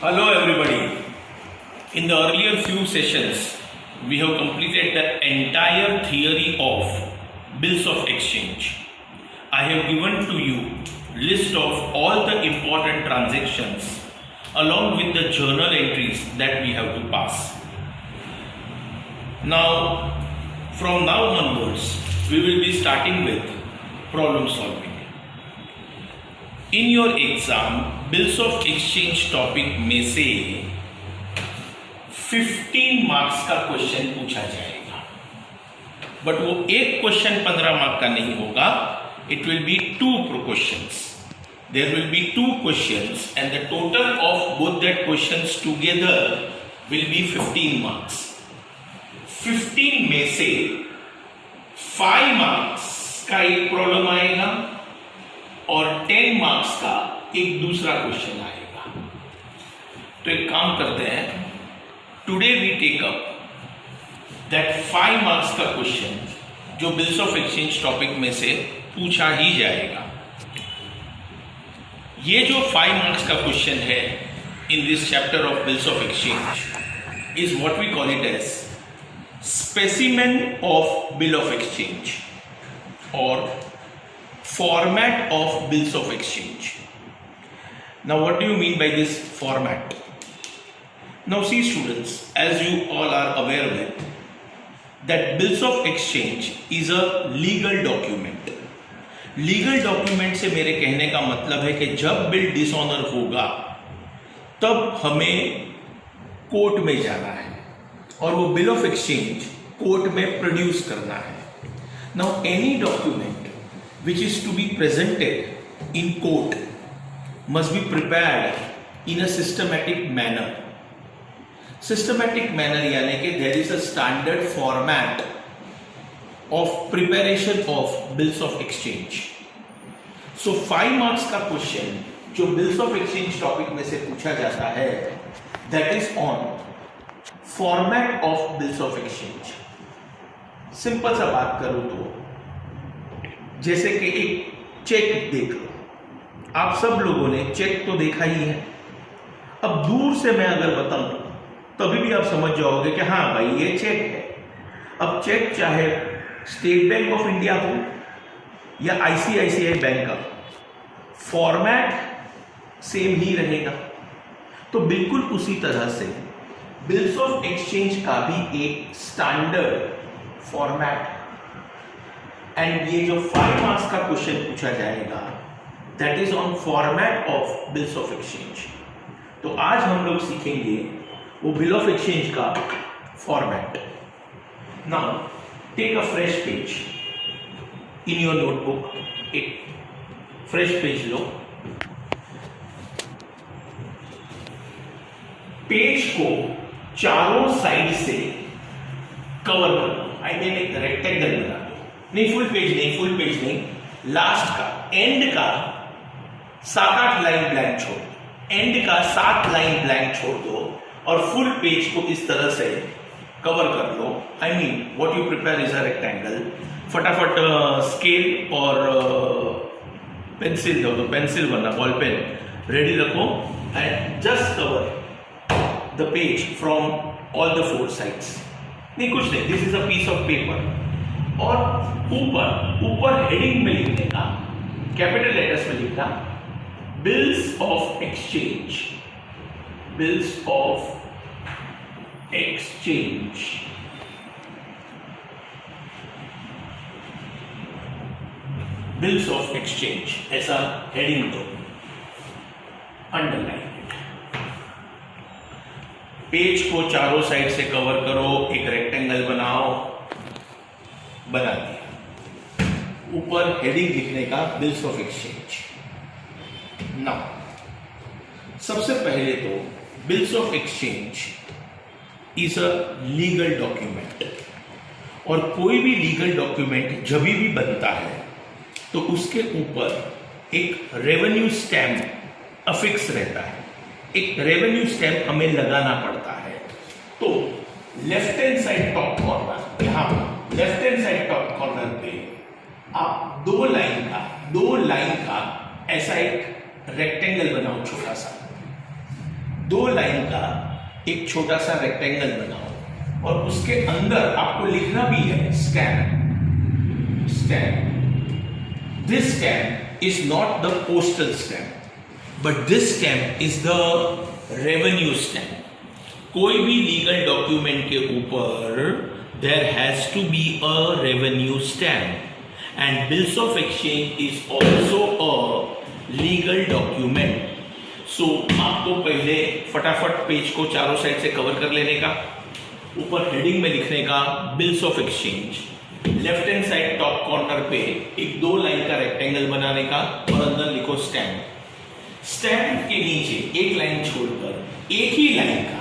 Hello everybody. In the earlier few sessions, we have completed the entire theory of bills of exchange. I have given to you list of all the important transactions along with the journal entries that we have to pass. Now, from now onwards, we will be starting with problem solving. In your exam, bills of exchange topic में से 15 marks का question पूछा जाएगा, but वो एक question 15 mark का नहीं होगा. It will be 2 questions. There will be 2 questions and the total of both that questions together will be 15 marks. 15 में से 5 मार्क्स का एक प्रॉब्लम आएगा और 10 मार्क्स का एक दूसरा क्वेश्चन आएगा. तो एक काम करते हैं, today we take up that 5 marks का क्वेश्चन जो बिल्स ऑफ एक्सचेंज टॉपिक में से पूछा ही जाएगा. ये जो 5 मार्क्स का क्वेश्चन है in this chapter of bills of exchange is what we call it as specimen of bill of exchange और format of bills of exchange. Now what do you mean by this format? Now see students, as you all are aware with, that bills of exchange is a legal document. Legal document से मेरे कहने का मतलब है कि जब bill dishonour होगा तब हमें कोर्ट में जाना है और वो बिल ऑफ एक्सचेंज कोर्ट में प्रोड्यूस करना है. Now any document which is to be presented in court must be prepared in a systematic manner. Systematic manner यानी कि there is a standard format of preparation of bills of exchange. So 5 marks का question जो bills of exchange topic में से पूछा जाता है that is on format of bills of exchange. Simple सा बात करूं तो जैसे कि एक चेक देख लो. आप सब लोगों ने चेक तो देखा ही है. अब दूर से मैं अगर बताऊं तभी भी आप समझ जाओगे कि हाँ भाई ये चेक है. अब चेक चाहे स्टेट बैंक ऑफ इंडिया हो या आईसीआईसीआई बैंक का, फॉर्मेट सेम ही रहेगा. तो बिल्कुल उसी तरह से बिल्स ऑफ एक्सचेंज का भी एक स्टैंडर्ड फॉर्मेट. एंड ये जो 5 मार्क्स का क्वेश्चन पूछा जाएगा that is on format of bills of exchange. तो आज हम लोग सीखेंगे वो बिल ऑफ एक्सचेंज का format. Now take a fresh page in your notebook. एक फ्रेश पेज लो. पेज को चारों साइड से कवर कर लो. आई मीन एक रेक्टेंगल बना दो. नहीं फुल पेज नहीं, लास्ट का एंड का 7-8 लाइन ब्लैंक छोड़ दो. एंड का 7 लाइन ब्लैंक छोड़ दो और फुल पेज को इस तरह से कवर कर लो. I mean what you prepare is a rectangle. फटाफट स्केल और पेंसिल दो, पेंसिल वरना बॉल पेन रेडी रखो and just cover the page from all the 4 sides. नहीं कुछ नहीं, this is a piece of paper. और ऊपर हेडिंग में लिखने का, कैपिटल लेटर्स में लिखना bills of exchange. Bills of exchange. Bills of exchange ऐसा हेडिंग दो. Underline it. पेज को चारों साइड से कवर करो. एक रेक्टेंगल बनाओ. बना दिया. ऊपर हेडिंग लिखने का बिल्स ऑफ एक्सचेंज. नाउ सबसे पहले तो bills of exchange is a legal document. और कोई भी लीगल डॉक्यूमेंट जब भी बनता है तो उसके ऊपर एक रेवेन्यू स्टैम्प अफिक्स रहता है. एक रेवेन्यू स्टैम्प हमें लगाना पड़ता है. तो left hand side top corner, यहां left hand side top corner पे आप 2 लाइन का ऐसा एक रेक्टेंगल बनाओ छोटा सा. 2 लाइन का एक छोटा सा रेक्टेंगल बनाओ और उसके अंदर आपको लिखना भी है stamp. This stamp is not the postal stamp but this stamp is the revenue stamp. कोई भी लीगल डॉक्यूमेंट के ऊपर there has to be a revenue stamp and bills of exchange is also a legal document. So आपको पहले फटाफट page को चारों side से कवर कर लेने का, ऊपर हेडिंग में लिखने का bills of exchange, left hand side top corner पे एक 2 लाइन का रेक्टेंगल बनाने का और अंदर लिखो स्टैम्प। स्टैम्प के नीचे एक लाइन छोड़कर एक ही लाइन का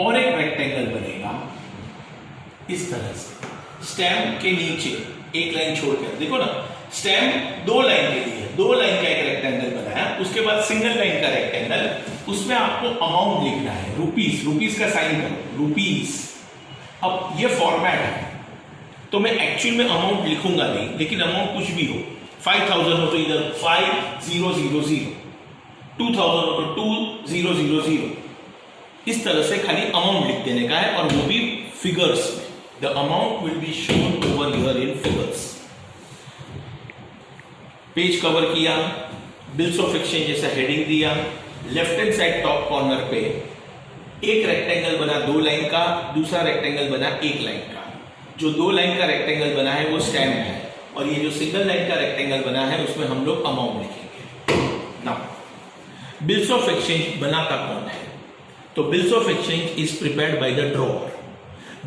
और एक रेक्टेंगल बनेगा इस तरह से। स्टैम्प के नीचे एक लाइन छोड़कर देखो ना, स्टैम्प 2 लाइन के लिए 2 लाइन का एक रेक्टेंगल बनाया, उसके बाद सिंगल लाइन का रेक्टेंगल, उसमें आपको अमाउंट लिखना है रुपीस का साइन करो रुपीस। अब ये फॉर्मेट है तो मैं एक्चुअल में अमाउंट लिखूंगा नहीं, लेकिन अमाउंट कुछ भी हो, 5000 हो तो इधर 5000, 2000 हो तो 2000, इस तरह से खाली अमाउंट लिख देने का है और वो भी फिगर्स में। The amount will be shown over here in figures. Page cover किया, बिल्स ऑफ एक्सचेंज जैसा हेडिंग दिया, left hand side top corner पे एक रेक्टेंगल बना 2 लाइन का, दूसरा रेक्टेंगल बना 1 लाइन का। जो 2 लाइन का रेक्टेंगल बना है वो स्टैम्प है और ये जो सिंगल लाइन का रेक्टेंगल बना है उसमें हम लोग अमाउंट लिखेंगे। नाउ बिल्स ऑफ एक्सचेंज बनाता कौन है? तो bills of exchange is prepared by the drawer.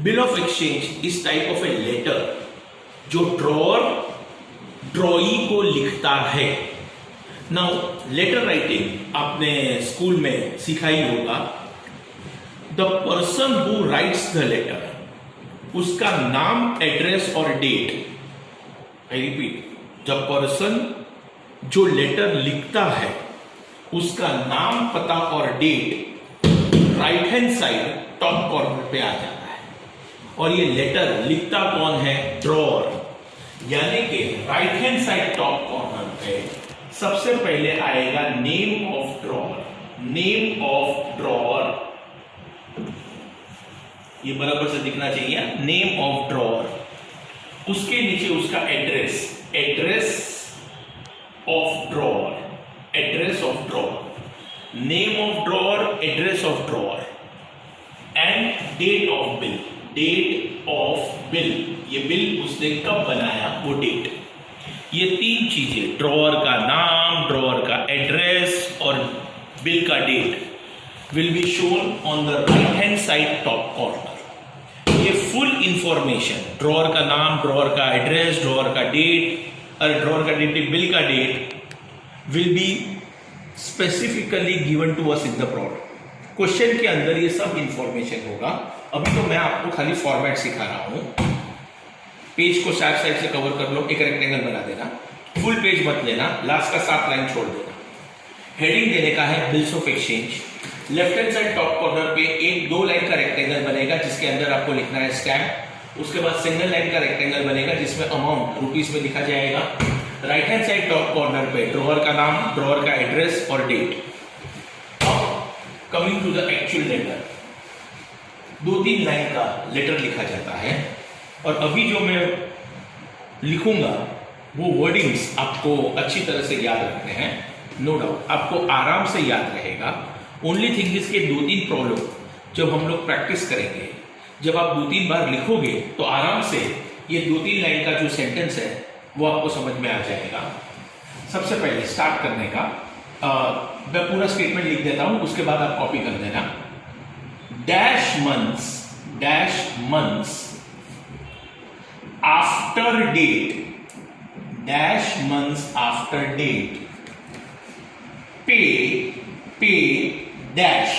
Bill of exchange is type of a letter जो ड्रॉअर ड्रॉई को लिखता है। नाउ लेटर राइटिंग आपने स्कूल में सीखा ही होगा। The person who writes the letter, उसका नाम, एड्रेस और date. I repeat, the person जो लेटर लिखता है उसका नाम, पता और date right hand side top corner पे आ जाता है। और ये लेटर लिखता कौन है? ड्रॉअर। यानी कि right hand side top corner पे सबसे पहले आएगा name of drawer. Name of drawer ये बराबर से दिखना चाहिए, नेम ऑफ ड्रॉअर। उसके नीचे उसका address, address of drawer, address of drawer, name of drawer, address of drawer and date of bill. Date of bill, ये बिल उसने कब बनाया वो डेट। ये 3 चीजें, ड्रॉअर का नाम, ड्रॉअर का एड्रेस और बिल का date will be shown on the right hand side top corner. ये फुल इंफॉर्मेशन, ड्रॉअर का नाम, ड्रॉअर का एड्रेस, ड्रॉअर का डेट और ड्रॉअर का डेट, बिल का date will be specifically given to us in the product. Question के अंदर ये सब इंफॉर्मेशन होगा। अभी तो मैं आपको खाली फॉर्मेट सिखा रहा हूं। पेज को 4 साइड से कवर कर लो, एक रेक्टेंगल बना देना, फुल पेज मत लेना, लास्ट का 7 लाइन छोड़ देना। हेडिंग देने का है bills of exchange. Left hand side top corner पे एक 2 लाइन का रेक्टेंगल बनेगा जिसके अंदर आपको लिखना है स्टैम्प। उसके बाद सिंगल लाइन का रेक्टेंगल बनेगा जिसमें अमाउंट रुपीस में लिखा जाएगा। Right hand side top corner पे ड्रॉअर का नाम, ड्रॉअर का एड्रेस और date. Coming to the actual letter, 2-3 line का लेटर लिखा जाता है और अभी जो मैं लिखूंगा वो वर्डिंग्स आपको अच्छी तरह से याद रखने हैं। नो डाउट आपको आराम से याद रहेगा। ओनली थिंग इसके 2-3 प्रॉब्लम जब हम लोग प्रैक्टिस करेंगे, जब आप 2-3 बार लिखोगे तो आराम से ये 2-3 लाइन का जो सेंटेंस है वो आपको समझ में आ जाएगा। सबसे पहले स्टार्ट करने का मैं पूरा स्टेटमेंट लिख देता हूं, उसके बाद आप कॉपी कर देना। Dash months after date, dash months after date पे dash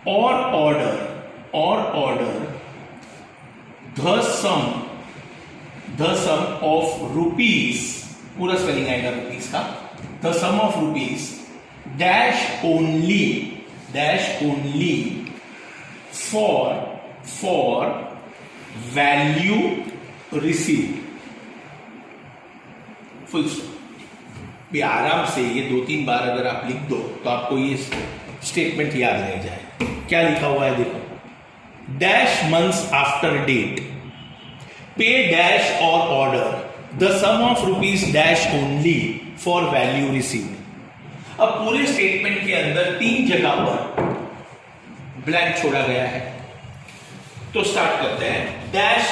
or order the sum of rupees, पूरा स्पेलिंग आएगा रुपीस का, the sum of rupees dash only for value received, full stop. भी आराम से ये 2-3 बार अगर आप लिख दो तो आपको ये स्टेटमेंट याद रह जाए। क्या लिखा हुआ है देखो, डैश मंथ्स आफ्टर डेट पे dash or order the sum of rupees dash only for value received. अब पूरे स्टेटमेंट के अंदर 3 जगह पर ब्लैंक छोड़ा गया है, तो स्टार्ट करते हैं। डैश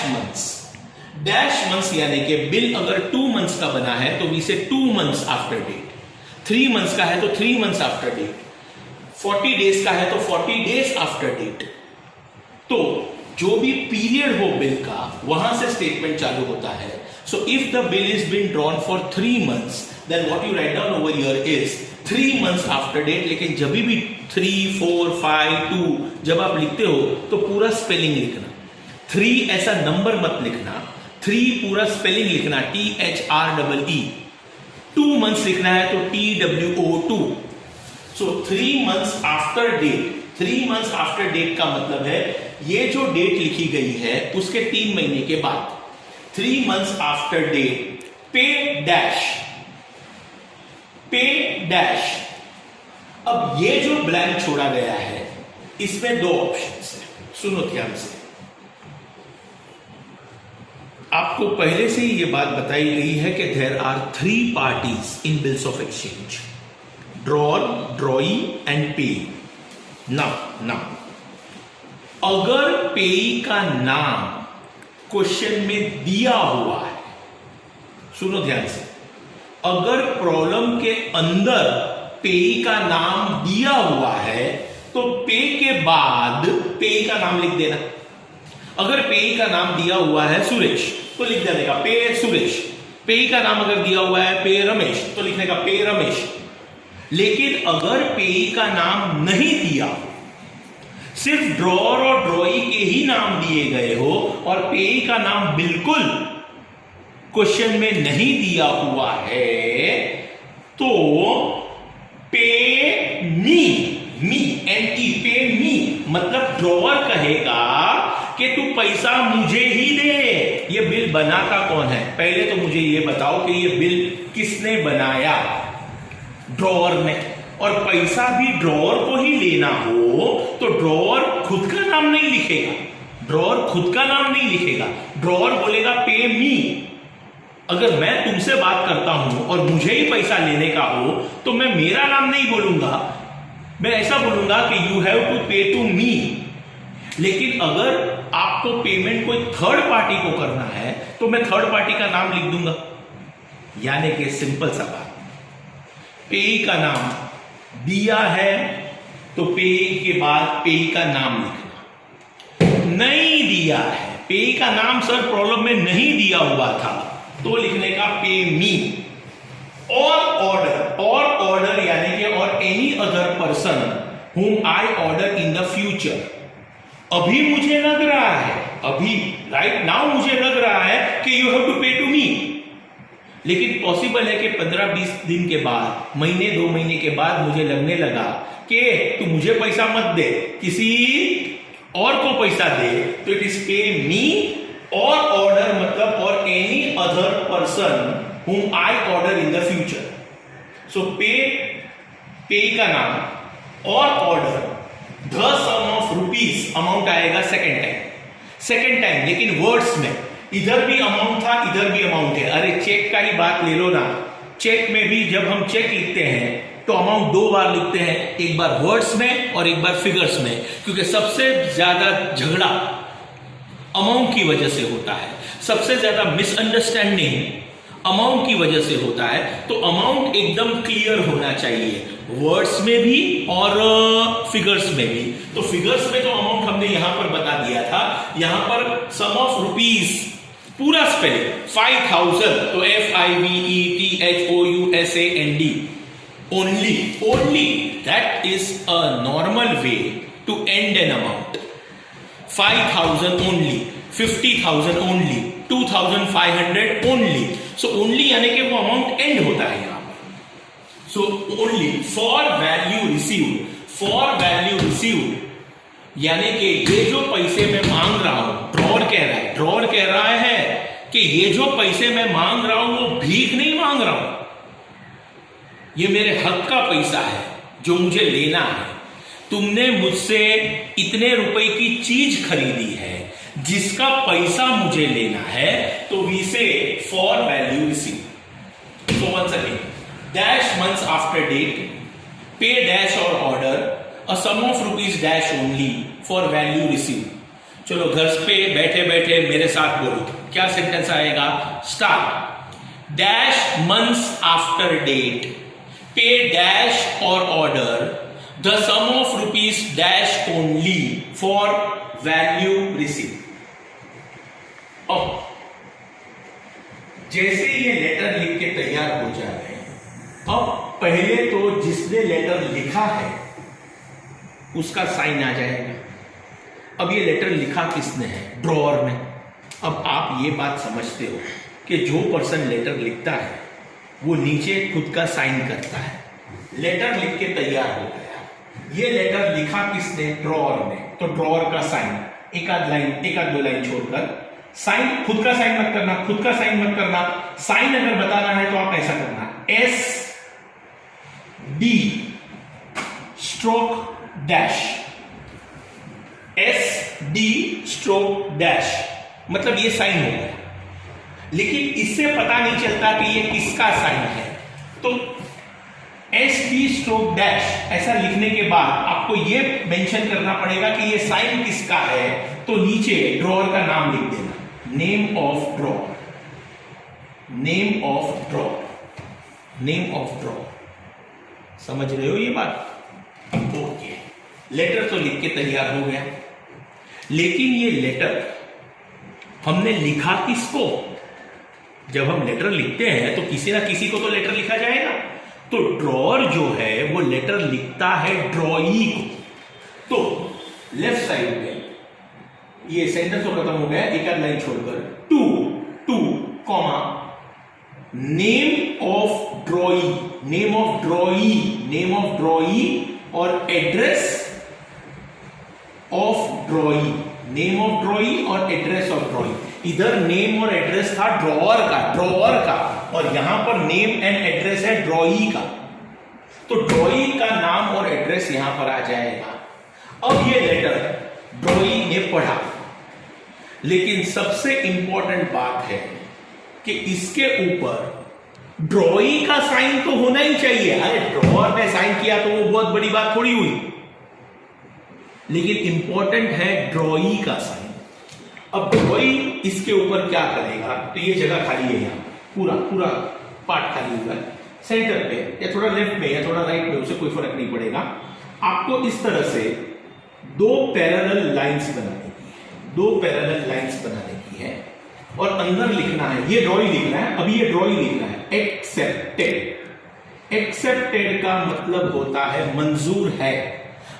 मंथ्स यानी कि बिल अगर 2 मंथ्स का बना है तो वी से 2 मंथ्स आफ्टर डेट, 3 मंथ्स का है तो 3 मंथ्स आफ्टर डेट, 40 डेज का है तो 40 डेज आफ्टर डेट। तो जो भी पीरियड हो बिल का वहां से स्टेटमेंट चालू होता है। So if the bill is been drawn for 3 months then what you write down over here is 3 months after date. लेकिन जब भी 3, 4, 5, 2 जब आप लिखते हो तो पूरा स्पेलिंग लिखना। 3 ऐसा नंबर मत लिखना, 3 पूरा स्पेलिंग लिखना, THREE। 2 मंथ्स लिखना है तो TWO2। So 3 months after date, 3 months after date का मतलब है ये जो डेट लिखी गई है उसके 3 महीने के बाद। 3 मंथ्स आफ्टर डेट पे डैश। अब ये जो ब्लैंक छोड़ा गया है इसमें 2 ऑप्शंस है, सुनो ध्यान से। आपको पहले से ही ये बात बताई गई है कि there are 3 parties in bills of exchange, drawer, drawee and payee. Now अगर पेई का नाम क्वेश्चन में दिया हुआ है, सुनो ध्यान से, अगर प्रॉब्लम के अंदर पेई का नाम दिया हुआ है तो पे के बाद पेई का नाम लिख देना। अगर पेई का नाम दिया हुआ है सुरेश तो लिख देने का पे सुरेश। पेई का नाम अगर दिया हुआ है पे रमेश तो लिखने का पे रमेश। लेकिन अगर पेई का नाम नहीं दिया, सिर्फ ड्रॉर और ड्रॉई के ही नाम दिए गए हो और पेई का नाम बिल्कुल क्वेश्चन में नहीं दिया हुआ है तो पे मी पे मी मतलब ड्रॉवर कहेगा कि तू पैसा मुझे ही दे। ये बिल बनाता कौन है? पहले तो मुझे ये बताओ कि ये बिल किसने बनाया? ड्रॉवर ने। और पैसा भी ड्रॉवर को ही लेना हो तो ड्रॉवर खुद का नाम नहीं लिखेगा, ड्रॉवर खुद का नाम नहीं लिखेगा, ड्रॉवर बोलेगा पे मी। अगर मैं तुमसे बात करता हूं और मुझे ही पैसा लेने का हो तो मैं मेरा नाम नहीं बोलूंगा, मैं ऐसा बोलूंगा कि यू हैव टू पे टू मी। लेकिन अगर आपको पेमेंट कोई थर्ड पार्टी को करना है तो मैं थर्ड पार्टी का नाम लिख दूंगा। यानी कि सिंपल सा बात, पेई का नाम दिया है तो पेई के बाद पेई का नाम लिखना। नहीं दिया है, पेई का नाम सर प्रॉब्लम में नहीं दिया हुआ था तो लिखने का पे मी। और ऑर्डर यानी कि और any other person whom I order in the future। अभी मुझे लग रहा है, अभी राइट नाउ मुझे लग रहा है कि यू हैव टू पे टू मी। लेकिन पॉसिबल है कि 15-20 दिन के बाद, महीने 2 महीने के बाद मुझे लगने लगा कि तू मुझे पैसा मत दे, किसी और को पैसा दे, तो it is pay me. Or order मतलब और any other person whom I order in the future। so पे का नाम और order the sum of rupees amount आएगा सेकेंड टाइम। लेकिन वर्ड्स में इधर भी अमाउंट था, इधर भी अमाउंट है। अरे चेक का ही बात ले लो ना, चेक में भी जब हम चेक लिखते हैं तो अमाउंट 2 बार लिखते हैं, एक बार वर्ड्स में और एक बार फिगर्स में, क्योंकि सबसे ज्यादा झगड़ा अमाउंट की वजह से होता है, सबसे ज्यादा मिसअंडरस्टैंडिंग अमाउंट की वजह से होता है। तो अमाउंट एकदम क्लियर होना चाहिए, वर्ड्स में भी और फिगर्स में भी। तो फिगर्स में तो अमाउंट हमने यहां पर बता दिया था, यहां पर सम ऑफ रुपीज पूरा स्पेलिंग 5000 तो FIVETHOUSAND only that is a normal way to end an amount. 5000 only, 50,000 only, 2,500 only. So only यानी कि वो अमाउंट एंड होता है यहां पर। So only for value received यानी कि ये जो पैसे मैं मांग रहा हूं, ड्रॉर कह रहा है कि ये जो पैसे मैं मांग रहा हूं वो भीख नहीं मांग रहा हूं, ये मेरे हक का पैसा है जो मुझे लेना है। तुमने मुझसे इतने रुपए की चीज खरीदी है जिसका पैसा मुझे लेना है, तो we say for value receive. So once again, dash months after date, पे dash or order, a sum of rupees dash only for value receive. चलो घर पे बैठे बैठे मेरे साथ बोलो, क्या सेंटेंस आएगा? Start. Dash months after date, पे dash or order, the sum of rupees dash only for value receive. अब जैसे ये लेटर लिख के तैयार हो जाए, अब पहले तो जिसने लेटर लिखा है उसका साइन आ जाएगा। अब ये लेटर लिखा किसने है? ड्रॉअर में। अब आप ये बात समझते हो कि जो पर्सन लेटर लिखता है वो नीचे खुद का साइन करता है। लेटर लिख के तैयार हो गया, ये लेटर लिखा किसने? ड्रॉअर ने। तो ड्रॉअर का साइन, एक आध दो लाइन छोड़कर साइन, खुद का साइन मत करना, खुद का साइन मत करना। साइन अगर बताना है तो आप ऐसा करना, S D stroke dash, S D stroke dash, मतलब ये साइन हो गया। लेकिन इससे पता नहीं चलता कि ये किसका साइन है। तो एस डी स्ट्रोक डैश ऐसा लिखने के बाद आपको ये मेंशन करना पड़ेगा कि ये साइन किसका है। तो नीचे ड्रॉअर का नाम लिख देना, name of drawer, name of drawer, name of drawer. समझ रहे हो ये बात? ओके, लेटर तो लिख के तैयार हो गया, लेकिन ये लेटर हमने लिखा किसको? जब हम लेटर लिखते हैं तो किसी ना किसी को तो लेटर लिखा जाएगा। तो ड्रॉअर जो है वो लेटर लिखता है ड्रॉई को। तो लेफ्ट साइड में ये सेंटेंस तो खत्म हो गया, एक आध लाइन छोड़कर, two comma name of drawee, name of drawee, name of drawee और address of drawee, name of drawee और एड्रेस ऑफ ड्रॉई। इधर नेम और एड्रेस था ड्रॉअर का, और यहां पर नेम एंड एड्रेस है ड्रॉई का। तो ड्रॉई का नाम और एड्रेस यहां पर आ जाएगा। अब ये लेटर ड्रॉई ने पढ़ा, लेकिन सबसे इंपॉर्टेंट बात है कि इसके ऊपर ड्रॉई का साइन तो होना ही चाहिए। अरे ड्रॉअर ने साइन किया तो वो बहुत बड़ी बात थोड़ी हुई, लेकिन इंपॉर्टेंट है ड्रॉई का साइन। अब ड्रॉई इसके ऊपर क्या करेगा? तो ये जगह खाली है, यहां पूरा पार्ट खाली हुआ है, सेंटर पे या थोड़ा लेफ्ट में या थोड़ा राइट में, उसे कोई फर्क नहीं पड़ेगा। आपको इस तरह से दो पैरेलल लाइंस बनाने की है, दो पैरेलल लाइंस बनाने की है और अंदर लिखना है, ये ड्रॉई लिखना है, अभी ये ड्रॉई लिखना है एक्सेप्टेड। एक्सेप्टेड का मतलब होता है मंजूर है।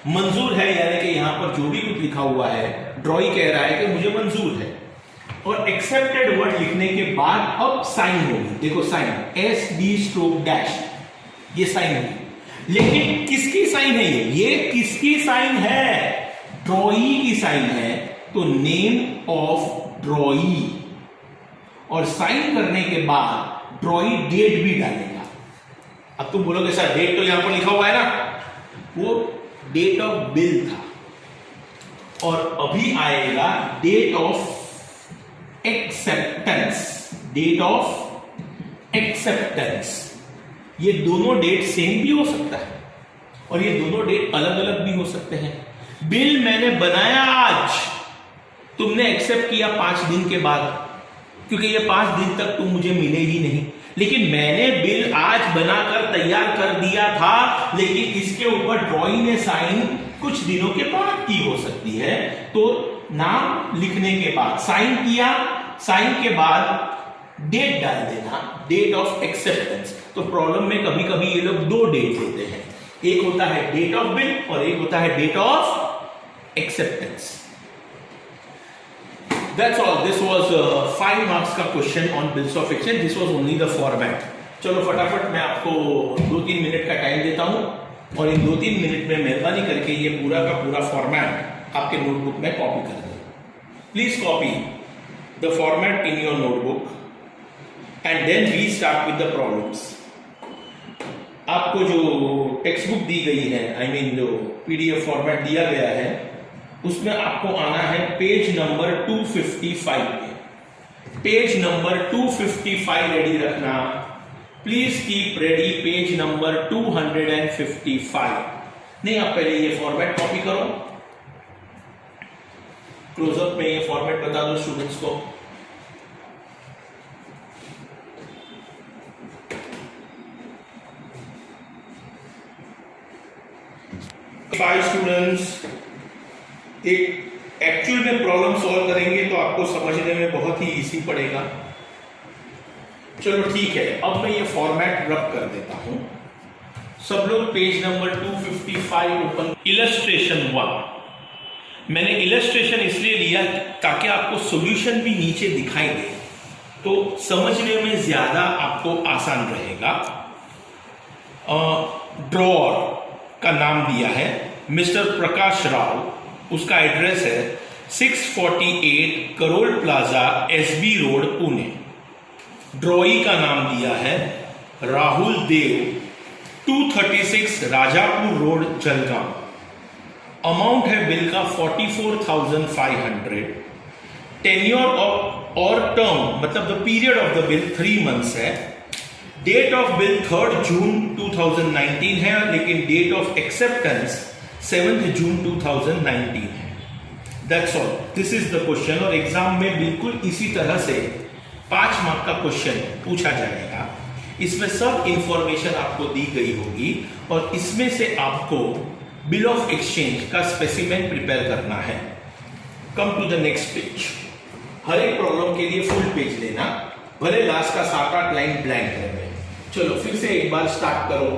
मंजूर है यानी कि यहां पर जो भी कुछ लिखा हुआ है ड्रॉई कह रहा है कि मुझे मंजूर है। और एक्सेप्टेड वर्ड लिखने के बाद अब साइन होगी, देखो sign, S D stroke dash, ये साइन होगी। लेकिन किसकी साइन है ये किसकी साइन है? ड्रॉई की साइन है। तो नेम ऑफ ड्रॉई, और साइन करने के बाद ड्रॉई डेट भी डालेगा। अब तुम बोलोगे सर डेट तो यहां पर लिखा हुआ है ना, वो डेट ऑफ बिल था, और अभी आएगा date of acceptance, date of acceptance. ये दोनों डेट सेम भी हो सकता है और ये दोनों डेट अलग अलग भी हो सकते हैं। बिल मैंने बनाया आज, तुमने एक्सेप्ट किया 5 दिन के बाद, क्योंकि ये 5 दिन तक तुम मुझे मिले ही नहीं। लेकिन मैंने बिल आज बनाकर तैयार कर दिया था, लेकिन इसके ऊपर ड्रॉई ने साइन कुछ दिनों के बाद की हो सकती है। तो नाम लिखने के बाद साइन किया, साइन के बाद डेट डाल देना, डेट ऑफ एक्सेप्टेंस। तो प्रॉब्लम में कभी कभी ये लोग दो डेट देते हैं, एक होता है डेट ऑफ बिल और एक होता है date of acceptance. That's all. This was 5 marks का question on bills of exchange. This was only the format. चलो फटाफट मैं आपको 2-3 मिनट का टाइम देता हूं और इन 2-3 मिनट में मेहरबानी करके ये पूरा का पूरा फॉर्मेट आपके नोटबुक में कॉपी कर दो. Please copy the format in your notebook and then we start with the problems. आपको जो टेक्स्ट बुक दी गई है, आई मीन जो पीडीएफ फॉर्मेट दिया गया है, उसमें आपको आना है पेज नंबर 255 पे। पेज नंबर 255 रेडी रखना। Please keep ready page number 255। नहीं, आप पहले ये फॉर्मेट कॉपी करो, क्लोजअप में ये फॉर्मेट बता दो स्टूडेंट्स को। फाइव स्टूडेंट्स एक एक्चुअल में प्रॉब्लम सॉल्व करेंगे तो आपको समझने में बहुत ही इजी पड़ेगा। चलो ठीक है, अब मैं ये फॉर्मेट रब कर देता हूं। सब लोग पेज नंबर 255 ओपन। इलस्ट्रेशन 1 मैंने इलस्ट्रेशन इसलिए लिया ताकि आपको सॉल्यूशन भी नीचे दिखाई दे, तो समझने में ज्यादा आपको आसान रहेगा। ड्रॉअर का नाम दिया है मिस्टर प्रकाश राव, उसका एड्रेस है 648 Karol plaza, SB road, Pune. ड्रॉई का नाम दिया है राहुल देव, 236 राजापुर रोड, जलगांव। अमाउंट है बिल का 44,500। टेन्योर और टर्म मतलब the period of the bill 3 months है। डेट ऑफ बिल 3 जून 2019 है, लेकिन डेट ऑफ एक्सेप्टेंस 7 जून 2019 है। That's all, this is the question. और एग्जाम में बिल्कुल इसी तरह से 5 मार्क का क्वेश्चन पूछा जाएगा। इसमें सब इंफॉर्मेशन आपको दी गई होगी और इसमें से आपको बिल ऑफ एक्सचेंज का स्पेसिमेन प्रिपेयर करना है। Come to the next page. हर एक प्रॉब्लम के लिए फुल पेज लेना, भले लास्ट का 7-8 लाइन ब्लैंक रहे। चलो फिर से एक बार स्टार्ट करो।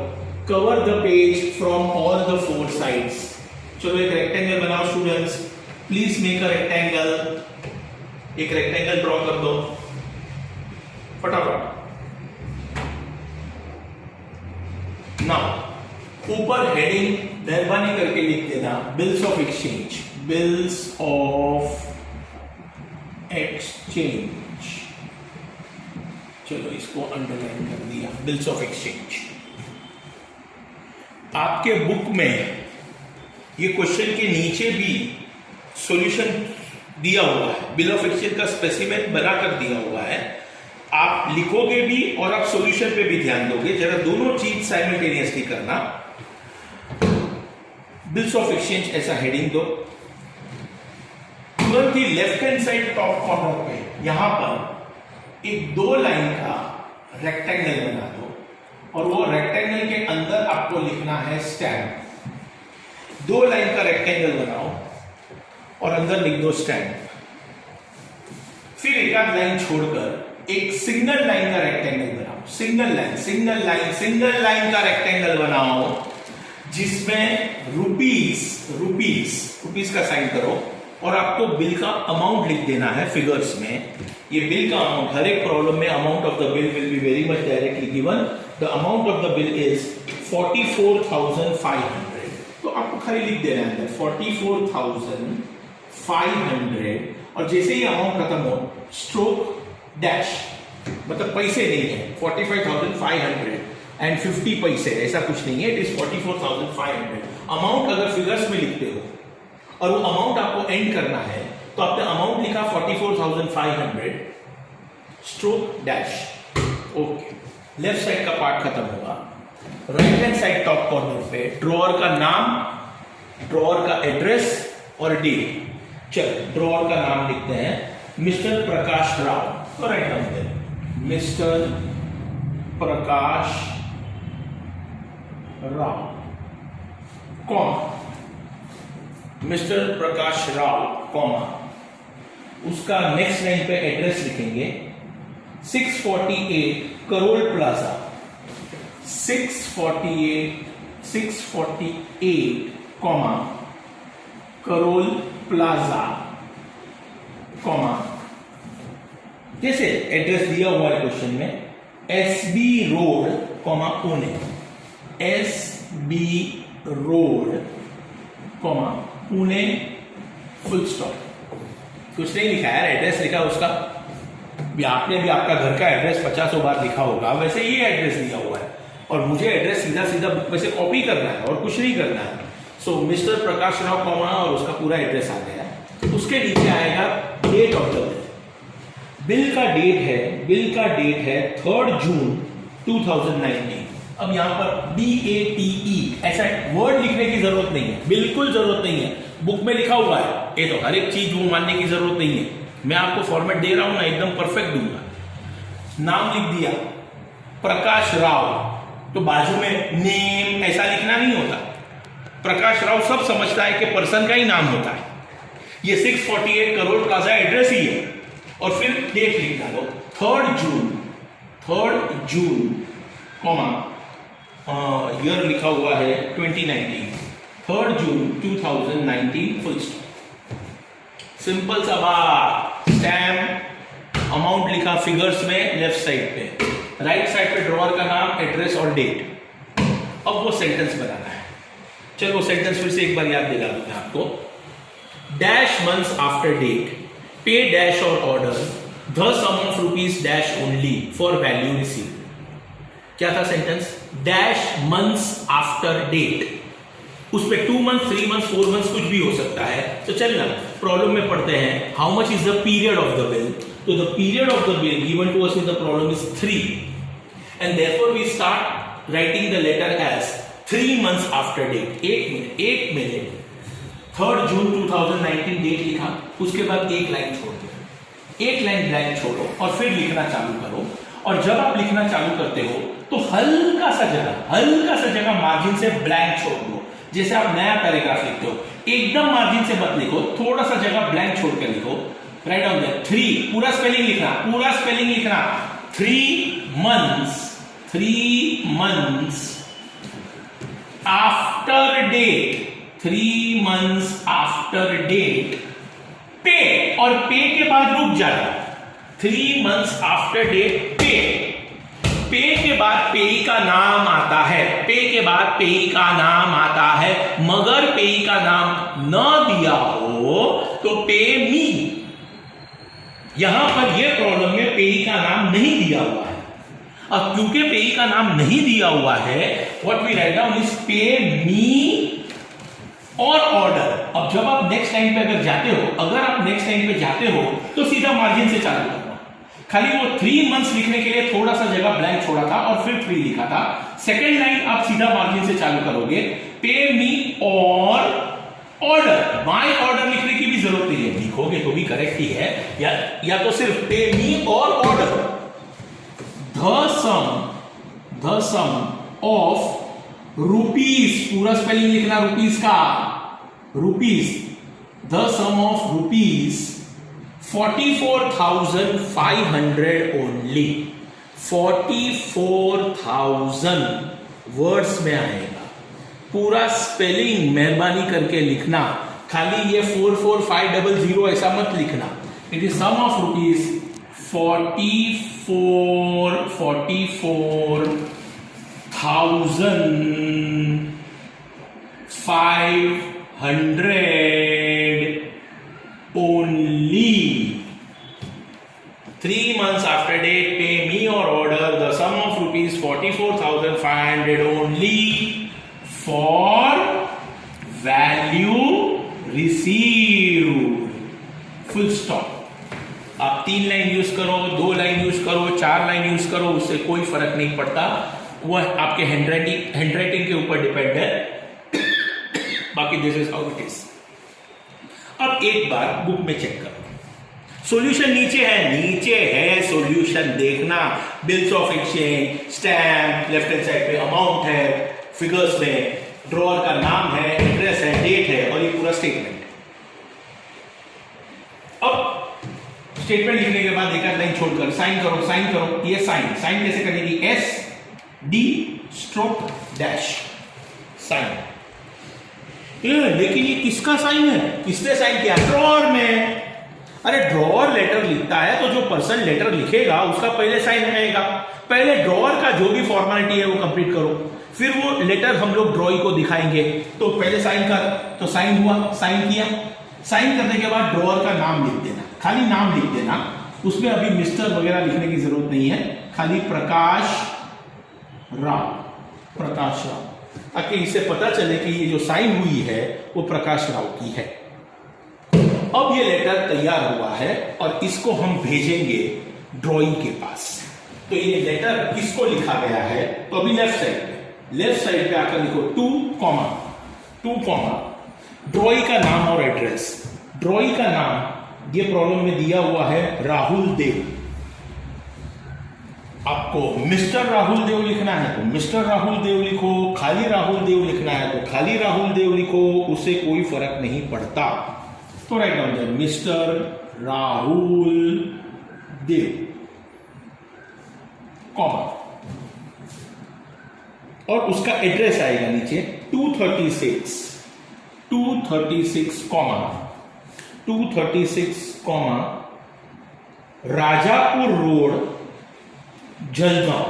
Cover the page from all the 4 sides. चलो एक रेक्टेंगल बनाओ students, please make a rectangle. एक रेक्टेंगल ड्रॉ कर दो फटाफट। नाउ ऊपर हेडिंग मेहरबानी करके लिख देना bills of exchange. Bills of exchange. चलो इसको अंडरलाइन कर दिया, बिल्स ऑफ एक्सचेंज। आपके बुक में ये क्वेश्चन के नीचे भी सॉल्यूशन दिया हुआ है, बिल ऑफ एक्सचेंज का स्पेसिमेन बनाकर दिया हुआ है। आप लिखोगे भी और आप सॉल्यूशन पे भी ध्यान दोगे, जरा दोनों चीज साइमल्टेनियसली करना। बिल्स ऑफ एक्सचेंज ऐसा हेडिंग दो। तुरंत ही left hand side top corner पे यहां पर एक 2 लाइन का रेक्टेंगल बना दो और वो रेक्टेंगल के अंदर आपको लिखना है स्टैंड। 2 लाइन का रेक्टेंगल बनाओ और अंदर लिख दो स्टैंड। फिर एक आध लाइन छोड़कर एक सिंगल लाइन का रेक्टेंगल बनाओ। सिंगल लाइन का रेक्टेंगल बनाओ जिसमें रुपीस का साइन करो और आपको बिल का अमाउंट लिख देना है फिगर्स में। ये बिल का अमाउंट, हर एक प्रॉब्लम में amount of the bill will be very much directly given. The amount of the bill is 44,500। तो आपको खाली लिख देना है 44,500 और जैसे ही अमाउंट खत्म हो स्ट्रोक डैश, मतलब पैसे नहीं है, 45,500 एंड 50 पैसे, ऐसा कुछ नहीं है। It is 44,500। अमाउंट अगर फिगर्स में लिखते हो और वो अमाउंट आपको एंड करना है तो आपने अमाउंट लिखा 44,500 stroke dash. Okay, left side का पार्ट खत्म होगा। Right hand side top corner पे ड्रॉअर का नाम, ड्रॉअर का एड्रेस और डेट। चल ड्रॉअर का नाम लिखते हैं मिस्टर प्रकाश राव। तो write down there mister Prakash Rao, comma mister Prakash Rao, comma उसका नेक्स्ट लाइन पे एड्रेस लिखेंगे 648 Karol plaza. 648 comma Karol plaza, comma जैसे एड्रेस दिया हुआ है क्वेश्चन में SB road, comma Pune. SB road, comma Pune, full stop. कुछ नहीं लिखा है, एड्रेस लिखा उसका। भी आपने भी आपका घर का एड्रेस 50 बार लिखा होगा, वैसे ये एड्रेस दिया हुआ है और मुझे एड्रेस सीधा सीधा बुक में से कॉपी करना है और कुछ नहीं करना है। सो मिस्टर प्रकाश राव कॉमा और उसका पूरा एड्रेस आ गया। तो उसके नीचे आएगा date of the bill. Bill का डेट है 3 जून 2019। अब यहां पर BATE ऐसा वर्ड लिखने की जरूरत नहीं है, बिल्कुल जरूरत नहीं है, बुक में लिखा हुआ है। ये तो हर एक चीज वो मानने की जरूरत नहीं है। मैं आपको फॉर्मेट दे रहा हूं ना, एकदम परफेक्ट दूंगा। नाम लिख दिया प्रकाश राव, तो बाजू में नेम ऐसा लिखना नहीं होता। प्रकाश राव सब समझता है कि पर्सन का ही नाम होता है। ये 648 करोड़ प्लाजा एड्रेस ही है। और फिर डेट लिख डालो 3 जून कॉमा ईयर लिखा हुआ है 2019, 3 जून 2019 फुल स्टॉप। सिंपल सा बात। स्टैम्प, अमाउंट लिखा फिगर्स में लेफ्ट साइड पे, राइट साइड पे ड्रॉअर का नाम, एड्रेस और डेट। अब वो सेंटेंस बनाना है। चलो सेंटेंस फिर से एक बार याद दिला दूं मैं आपको। डैश मंथ्स आफ्टर डेट, पे dash or order, the sum of rupees dash only for value receive. क्या था sentence? Dash months after date. उस पे 2 मंथ, 3 मंथ, 4 मंथ कुछ भी हो सकता है। तो चलना प्रॉब्लम में पढ़ते हैं। How much is the period of the bill? तो the period of the bill given to us in the problem is 3 and therefore we start writing the letter as 3 months after date. एक minute 3 June 2019 date लिखा, उसके बाद एक line छोड़ दो, एक line blank छोड़ो और फिर लिखना चालू करो। और जब आप लिखना चालू करते हो तो हल्का सा जगह मार्जिन से ब्लैंक छोड़ दो। जैसे आप नया पैराग्राफ लिखते हो, एकदम मार्जिन से मत लिखो, थोड़ा सा जगह ब्लैंक छोड़ कर लिखो। राइट डाउन देयर 3, पूरा स्पेलिंग लिखना 3 months after date, 3 months after date. Pay, और पे के बाद रुक जाना। 3 months आफ्टर डेट पे के बाद पेई का नाम आता है, मगर पेई का नाम न दिया हो तो पे मी। यहां पर यह प्रॉब्लम में पेई का नाम नहीं दिया हुआ है। अब क्योंकि पेई का नाम नहीं दिया हुआ है, what we write down is pay me or order. अब जब आप नेक्स्ट लाइन पे अगर आप नेक्स्ट लाइन पे जाते हो तो सीधा मार्जिन से चालू करना। खाली वो 3 months लिखने के लिए थोड़ा सा जगह ब्लैंक छोड़ा था और फिर 3 लिखा था। सेकेंड लाइन आप सीधा मार्जिन से चालू करोगे, पे me or order. By order लिखने की भी जरूरत नहीं है, लिखोगे तो भी करेक्ट ही है, या तो सिर्फ pay me or order. The sum of rupees, पूरा स्पेलिंग लिखना रुपीज का, the sum of rupees 44,500 only. 44,000 words में आएगा। पूरा स्पेलिंग मेहरबानी करके लिखना, खाली ये 44500 ऐसा मत लिखना। It is sum of rupees 44,500 only. 3 months after date, pay me or order the sum of rupees 44,500 only for value received. Full stop. आप 3 लाइन यूज करो, 2 लाइन यूज करो, 4 लाइन यूज करो, उससे कोई फर्क नहीं पड़ता। वह आपके हैंडराइटिंग के ऊपर डिपेंड है। बाकी this is how it is. अब एक बार बुक में चेक करो, सॉल्यूशन नीचे है सॉल्यूशन देखना। Bills of exchange, stamp, left hand side पे अमाउंट है, फिगर्स में ड्रॉअर का नाम है, एड्रेस है, डेट है और ये पूरा स्टेटमेंट। अब स्टेटमेंट लिखने के बाद एक लाइन छोड़कर साइन करो। ये साइन कैसे करेगी? SD stroke dash sign. लेकिन ये किसका साइन है? किसने साइन किया? ड्रॉअर में। अरे ड्रॉअर लेटर लिखता है तो जो पर्सन लेटर लिखेगा उसका पहले साइन आएगा। पहले ड्रॉअर का जो भी फॉर्मेलिटी है वो कंप्लीट करो, फिर वो लेटर हम लोग ड्रॉई को दिखाएंगे। तो पहले साइन कर, तो साइन हुआ, साइन किया। साइन करने के बाद ड्रॉअर का नाम लिख देना, खाली नाम लिख देना। उसमें अभी मिस्टर वगैरह लिखने की जरूरत नहीं है, खाली प्रकाश राव। प्रकाश राव, ताकि इससे पता चले कि ये जो साइन हुई है वो प्रकाश राव की है। अब ये लेटर तैयार हुआ है और इसको हम भेजेंगे ड्रॉइंग के पास। तो ये लेटर किसको लिखा गया है, तो अभी लेफ्ट साइड पे आकर लिखो 2 ड्रॉई का नाम और एड्रेस। ड्रॉई का नाम ये प्रॉब्लम में दिया हुआ है राहुल देव। आपको मिस्टर राहुल देव लिखना है तो मिस्टर राहुल देव लिखो, खाली राहुल देव लिखना है तो खाली राहुल देव लिखो, उससे कोई फर्क नहीं पड़ता। तो write down there mister Rahul Dev comma, और उसका एड्रेस आएगा नीचे 236 comma Rajapur road Jalgaon.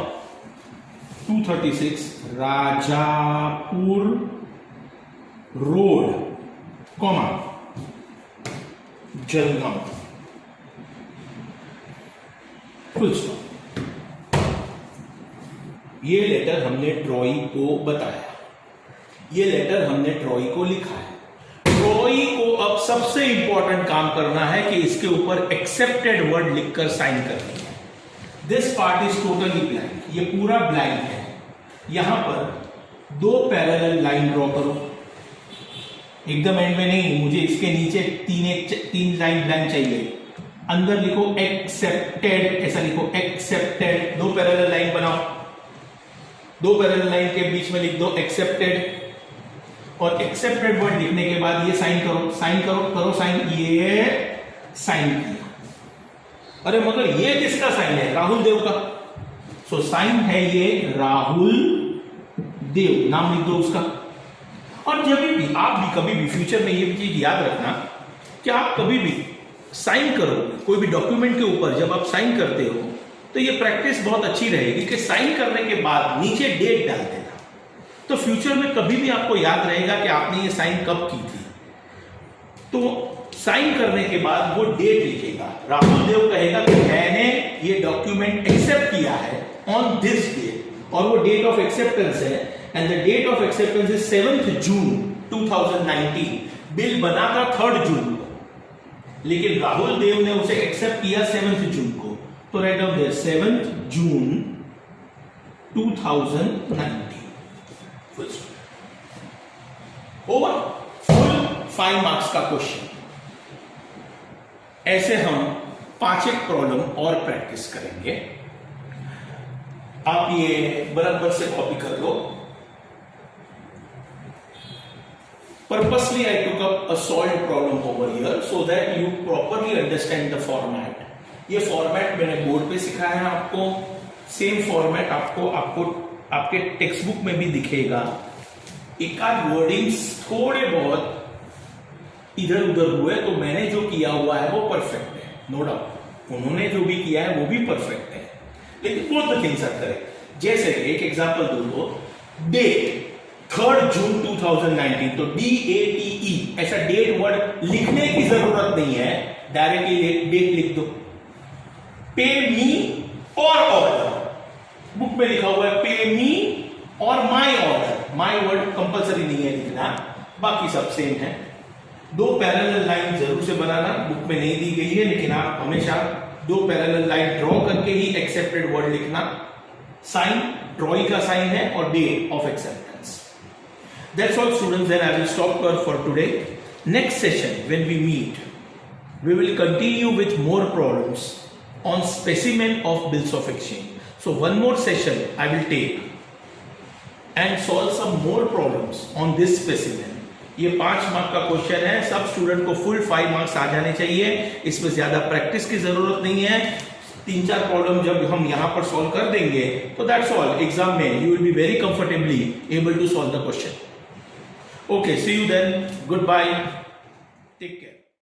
236 Rajapur road comma Jalgaon, full stop. ये लेटर हमने ट्रॉई को बताया, ये लेटर हमने ट्रॉई को लिखा है। ट्रॉई को अब सबसे इंपॉर्टेंट काम करना है कि इसके ऊपर एक्सेप्टेड वर्ड लिखकर साइन करनी है। This part is totally blank, ये पूरा ब्लैंक है। यहां पर 2 पैरेलल लाइन ड्रॉ करो, एकदम एंड में नहीं, मुझे इसके नीचे 3 लाइन ब्लैंक चाहिए। अंदर लिखो एक्सेप्टेड, ऐसा लिखो एक्सेप्टेड। 2 पैरेलल लाइन बनाओ, 2 पैरेलल लाइन के बीच में लिख दो एक्सेप्टेड, और एक्सेप्टेड वर्ड लिखने के बाद ये साइन करो, करो साइन, ये साइन किया। अरे मगर ये किसका साइन है, राहुल देव का। सो साइन है ये राहुल देव, नाम लिख दो उसका। और जब भी आप भी कभी भी फ्यूचर में ये भी चीज याद रखना कि आप कभी भी साइन करो कोई भी डॉक्यूमेंट के ऊपर, जब आप साइन करते हो तो ये प्रैक्टिस बहुत अच्छी रहेगी कि साइन करने के बाद नीचे डेट डाल देना। तो फ्यूचर में कभी भी आपको याद रहेगा कि आपने ये साइन कब की थी। तो साइन करने के बाद वो डेट लिखेगा, राहुल देव कहेगा कि मैंने ये डॉक्यूमेंट एक्सेप्ट किया है ऑन दिस डेट, और वो डेट ऑफ एक्सेप्टेंस है, and the date of acceptance is 7 June 2019। Bill बना था 3 जून को, लेकिन राहुल देव ने उसे एक्सेप्ट किया 7 जून को। तो write down there 7 June 2019। Over, full 5 marks का क्वेश्चन। ऐसे हम 5 एक प्रॉब्लम और प्रैक्टिस करेंगे। आप ये बराबर से कॉपी कर लो। Purposely I took up a solved problem over here so that you properly understand the format. ये फॉर्मेट मैंने बोर्ड पे सिखाया है आपको, सेम फॉर्मेट आपको आपके टेक्स्ट बुक में भी दिखेगा। एक आध वर्डिंग्स थोड़े बहुत इधर उधर हुए, तो मैंने जो किया हुआ है वो परफेक्ट है, नो डाउट। उन्होंने जो भी किया है वो भी परफेक्ट है, लेकिन both the things are correct. जैसे एक एग्जांपल दो, डेट 3 जून 2019, तो DATE ऐसा डेट वर्ड लिखने की जरूरत नहीं है, डायरेक्टली डेट लिख दो। पे मी और ऑर्डर, बुक में लिखा हुआ है पे मी और my order. My word compulsory नहीं है लिखना, बाकी सब सेम है। 2 पैरेलल लाइन जरूर से बनाना, बुक में नहीं दी गई है, लेकिन आप हमेशा 2 पैरेलल लाइन ड्रॉ करके ही एक्सेप्टेड वर्ड लिखना। साइन ड्रॉइंग का साइन है और date of acceptance. That's all students, then I will stop here for today. Next session when we meet, we will continue with more problems on specimen of bills of exchange. So one more session I will take and solve some more problems on this specimen. ये 5 mark का question है, सब student को full 5 marks आ जाने चाहिए, इसमें ज्यादा practice की जरूरत नहीं है। 3-4 प्रॉब्लम जब हम यहां पर सॉल्व कर देंगे तो दैट्स ऑल, एग्जाम में you will be very comfortably able to solve the question. Okay, see you then. Goodbye.